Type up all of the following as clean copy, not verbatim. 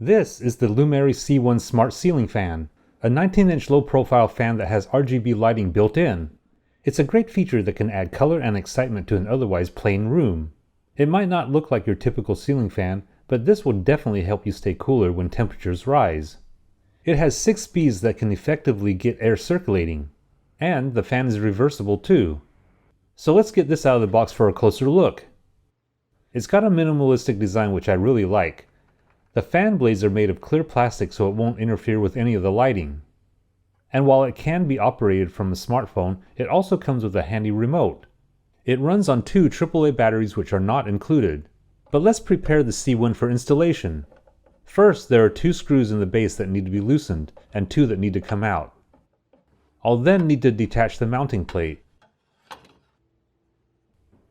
This is the Lumary C1 Smart Ceiling Fan, a 19-inch low-profile fan that has RGB lighting built in. It's a great feature that can add color and excitement to an otherwise plain room. It might not look like your typical ceiling fan, but this will definitely help you stay cooler when temperatures rise. It has 6 speeds that can effectively get air circulating, and the fan is reversible too. So let's get this out of the box for a closer look. It's got a minimalistic design which I really like. The fan blades are made of clear plastic so it won't interfere with any of the lighting. And while it can be operated from a smartphone, it also comes with a handy remote. It runs on 2 AAA batteries which are not included. But let's prepare the C1 for installation. First, there are 2 screws in the base that need to be loosened, and 2 that need to come out. I'll then need to detach the mounting plate.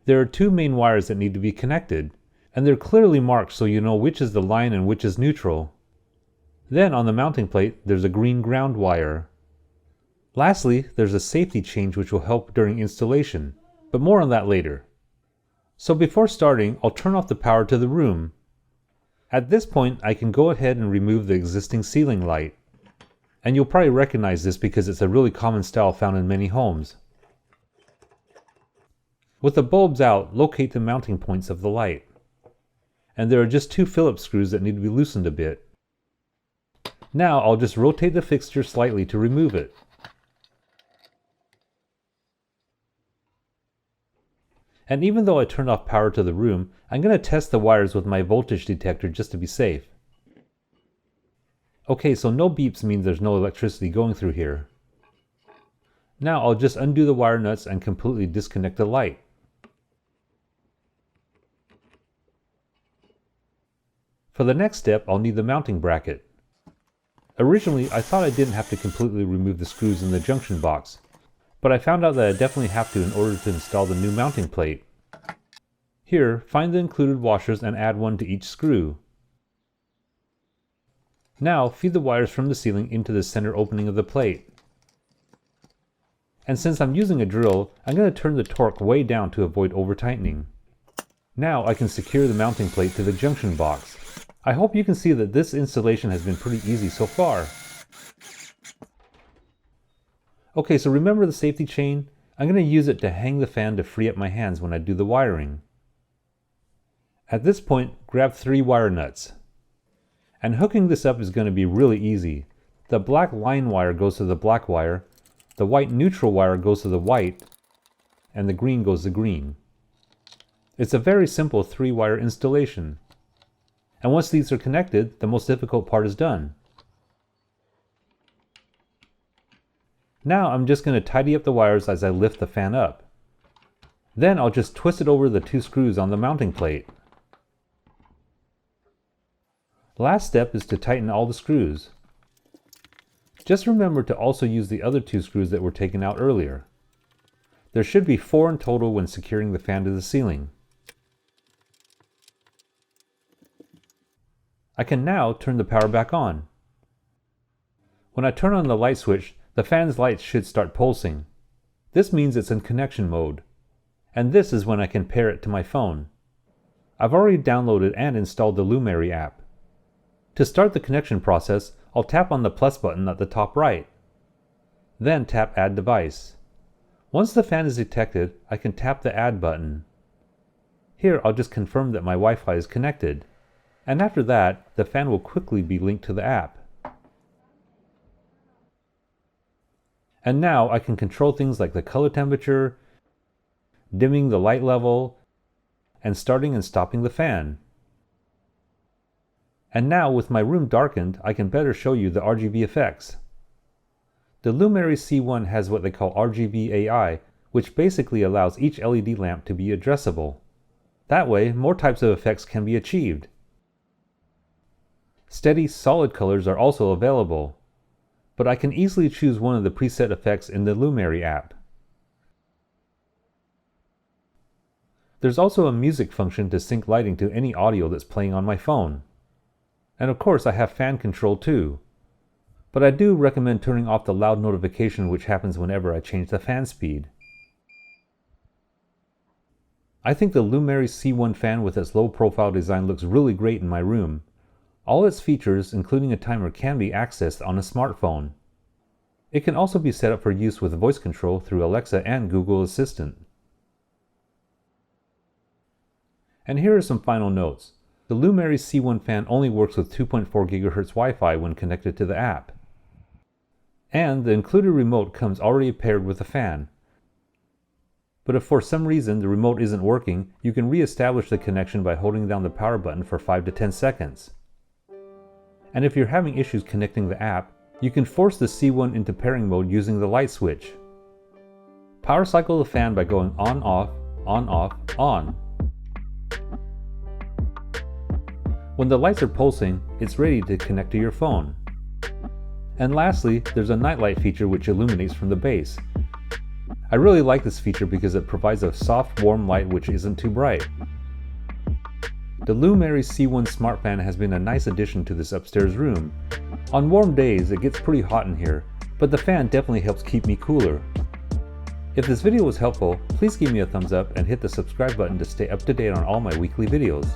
There are 2 main wires that need to be connected, and they're clearly marked so you know which is the line and which is neutral. Then on the mounting plate, there's a green ground wire. Lastly, there's a safety change which will help during installation, but more on that later. So before starting, I'll turn off the power to the room. At this point, I can go ahead and remove the existing ceiling light. And you'll probably recognize this because it's a really common style found in many homes. With the bulbs out, locate the mounting points of the light. And there are just 2 Phillips screws that need to be loosened a bit. Now I'll just rotate the fixture slightly to remove it. And even though I turned off power to the room, I'm going to test the wires with my voltage detector just to be safe. Okay, so no beeps means there's no electricity going through here. Now I'll just undo the wire nuts and completely disconnect the light. For the next step, I'll need the mounting bracket. Originally, I thought I didn't have to completely remove the screws in the junction box, but I found out that I definitely have to in order to install the new mounting plate. Here, find the included washers and add one to each screw. Now, feed the wires from the ceiling into the center opening of the plate. And since I'm using a drill, I'm going to turn the torque way down to avoid over-tightening. Now I can secure the mounting plate to the junction box. I hope you can see that this installation has been pretty easy so far. Okay, so remember the safety chain? I'm going to use it to hang the fan to free up my hands when I do the wiring. At this point, grab 3 wire nuts. And hooking this up is going to be really easy. The black line wire goes to the black wire, the white neutral wire goes to the white, and the green goes to green. It's a very simple 3-wire installation. And once these are connected, the most difficult part is done. Now I'm just going to tidy up the wires as I lift the fan up. Then I'll just twist it over the 2 screws on the mounting plate. Last step is to tighten all the screws. Just remember to also use the other 2 screws that were taken out earlier. There should be 4 in total when securing the fan to the ceiling. I can now turn the power back on. When I turn on the light switch, the fan's lights should start pulsing. This means it's in connection mode. And this is when I can pair it to my phone. I've already downloaded and installed the Lumary app. To start the connection process, I'll tap on the plus button at the top right. Then tap Add Device. Once the fan is detected, I can tap the Add button. Here I'll just confirm that my Wi-Fi is connected. And after that, the fan will quickly be linked to the app. And now I can control things like the color temperature, dimming the light level, and starting and stopping the fan. And now with my room darkened, I can better show you the RGB effects. The Lumary C1 has what they call RGB AI, which basically allows each LED lamp to be addressable. That way, more types of effects can be achieved. Steady, solid colors are also available, but I can easily choose one of the preset effects in the Lumary app. There's also a music function to sync lighting to any audio that's playing on my phone. And of course I have fan control too, but I do recommend turning off the loud notification which happens whenever I change the fan speed. I think the Lumary C1 fan with its low profile design looks really great in my room. All its features, including a timer, can be accessed on a smartphone. It can also be set up for use with voice control through Alexa and Google Assistant. And here are some final notes. The Lumary C1 fan only works with 2.4 GHz Wi-Fi when connected to the app. And the included remote comes already paired with the fan. But if for some reason the remote isn't working, you can re-establish the connection by holding down the power button for 5 to 10 seconds. And if you're having issues connecting the app, you can force the C1 into pairing mode using the light switch. Power cycle the fan by going on, off, on, off, on. When the lights are pulsing, it's ready to connect to your phone. And lastly, there's a nightlight feature which illuminates from the base. I really like this feature because it provides a soft, warm light which isn't too bright. The Lumary C1 smart fan has been a nice addition to this upstairs room. On warm days, it gets pretty hot in here, but the fan definitely helps keep me cooler. If this video was helpful, please give me a thumbs up and hit the subscribe button to stay up to date on all my weekly videos.